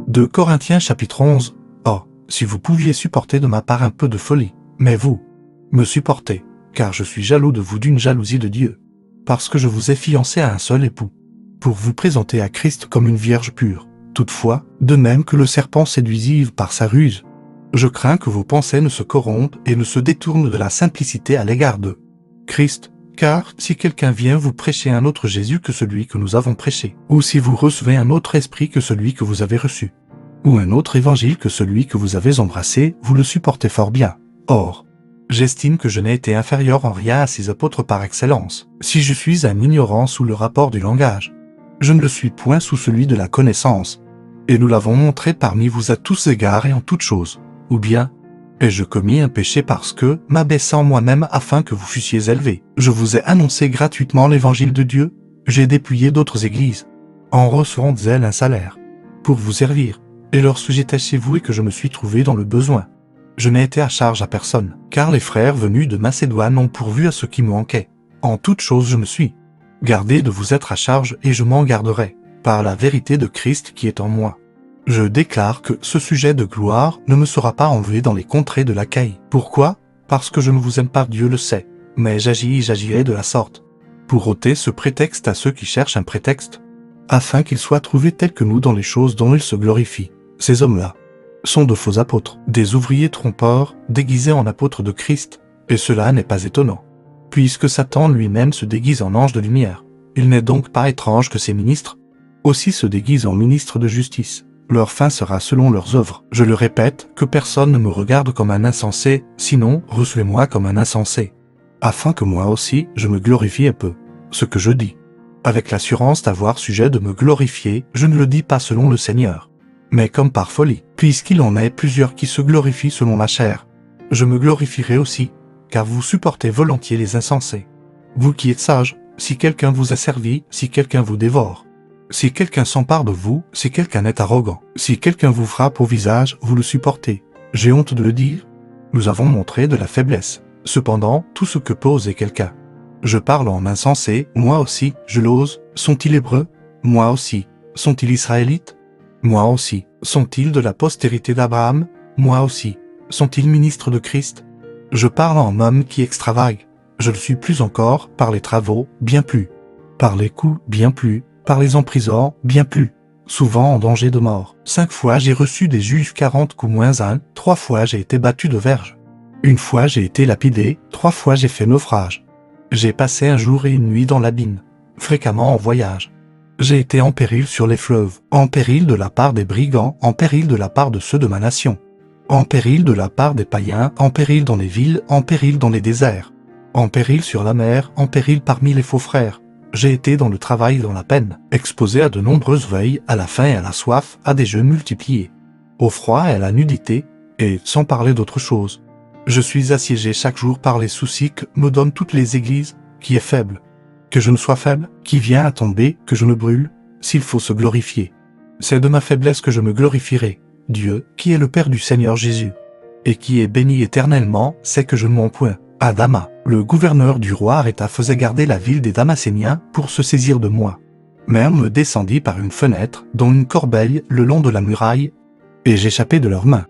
2 Corinthiens chapitre 11. Oh, si vous pouviez supporter de ma part un peu de folie, mais vous me supportez, car je suis jaloux de vous d'une jalousie de Dieu, parce que je vous ai fiancé à un seul époux, pour vous présenter à Christ comme une vierge pure. Toutefois, de même que le serpent séduisit Ève par sa ruse, je crains que vos pensées ne se corrompent et ne se détournent de la simplicité à l'égard de Christ. Car si quelqu'un vient vous prêcher un autre Jésus que celui que nous avons prêché, ou si vous recevez un autre esprit que celui que vous avez reçu, ou un autre évangile que celui que vous avez embrassé, vous le supportez fort bien. Or, j'estime que je n'ai été inférieur en rien à ces apôtres par excellence. Si je suis un ignorant sous le rapport du langage, je ne le suis point sous celui de la connaissance. Et nous l'avons montré parmi vous à tous égards et en toutes choses. Ou bien, ai-je commis un péché parce que, m'abaissant moi-même afin que vous fussiez élevés, je vous ai annoncé gratuitement l'évangile de Dieu? J'ai dépouillé d'autres églises, en recevant d'elles un salaire, pour vous servir, et lorsque j'étais chez vous et que je me suis trouvé dans le besoin, je n'ai été à charge à personne, car les frères venus de Macédoine ont pourvu à ce qui me manquait. En toute chose je me suis gardé de vous être à charge et je m'en garderai, par la vérité de Christ qui est en moi. Je déclare que ce sujet de gloire ne me sera pas enlevé dans les contrées de l'Achaïe. Pourquoi? Parce que je ne vous aime pas, Dieu le sait, mais j'agirai de la sorte, pour ôter ce prétexte à ceux qui cherchent un prétexte, afin qu'ils soient trouvés tels que nous dans les choses dont ils se glorifient. Ces hommes-là sont de faux apôtres, des ouvriers trompeurs, déguisés en apôtres de Christ, et cela n'est pas étonnant, puisque Satan lui-même se déguise en ange de lumière. Il n'est donc pas étrange que ses ministres aussi se déguisent en ministres de justice. Leur fin sera selon leurs œuvres. Je le répète, que personne ne me regarde comme un insensé, sinon recevez-moi comme un insensé, afin que moi aussi je me glorifie un peu. Ce que je dis, avec l'assurance d'avoir sujet de me glorifier, je ne le dis pas selon le Seigneur, mais comme par folie, puisqu'il en est plusieurs qui se glorifient selon la chair. Je me glorifierai aussi, car vous supportez volontiers les insensés. Vous qui êtes sages, si quelqu'un vous a servi, si quelqu'un vous dévore, si quelqu'un s'empare de vous, si quelqu'un est arrogant, si quelqu'un vous frappe au visage, vous le supportez. J'ai honte de le dire. Nous avons montré de la faiblesse. Cependant, tout ce que peut oser quelqu'un. Je parle en insensé, moi aussi, je l'ose. Sont-ils hébreux? Moi aussi. Sont-ils israélites? Moi aussi. Sont-ils de la postérité d'Abraham? Moi aussi. Sont-ils ministres de Christ? Je parle en homme qui extravague. Je le suis plus encore, par les travaux, bien plus. Par les coups, bien plus. Par les emprisons, bien plus, souvent en danger de mort. 5 fois j'ai reçu des juges 40 coups moins 1, 3 fois j'ai été battu de verge. 1 fois j'ai été lapidé, 3 fois j'ai fait naufrage. J'ai passé un jour et une nuit dans l'abîme, fréquemment en voyage. J'ai été en péril sur les fleuves, en péril de la part des brigands, en péril de la part de ceux de ma nation, en péril de la part des païens, en péril dans les villes, en péril dans les déserts, en péril sur la mer, en péril parmi les faux frères. J'ai été dans le travail et dans la peine, exposé à de nombreuses veilles, à la faim et à la soif, à des jeûnes multipliés, au froid et à la nudité, et sans parler d'autre chose. Je suis assiégé chaque jour par les soucis que me donnent toutes les églises. Qui est faible? Que je ne sois faible? Qui vient à tomber? Que je ne brûle? S'il faut se glorifier, c'est de ma faiblesse que je me glorifierai. Dieu, qui est le Père du Seigneur Jésus, et qui est béni éternellement, sait que je ne mens point. À Dama, le gouverneur du roi Aréta faisait garder la ville des Damascéniens pour se saisir de moi. Mais on me descendit par une fenêtre, dont une corbeille, le long de la muraille, et j'échappai de leurs mains.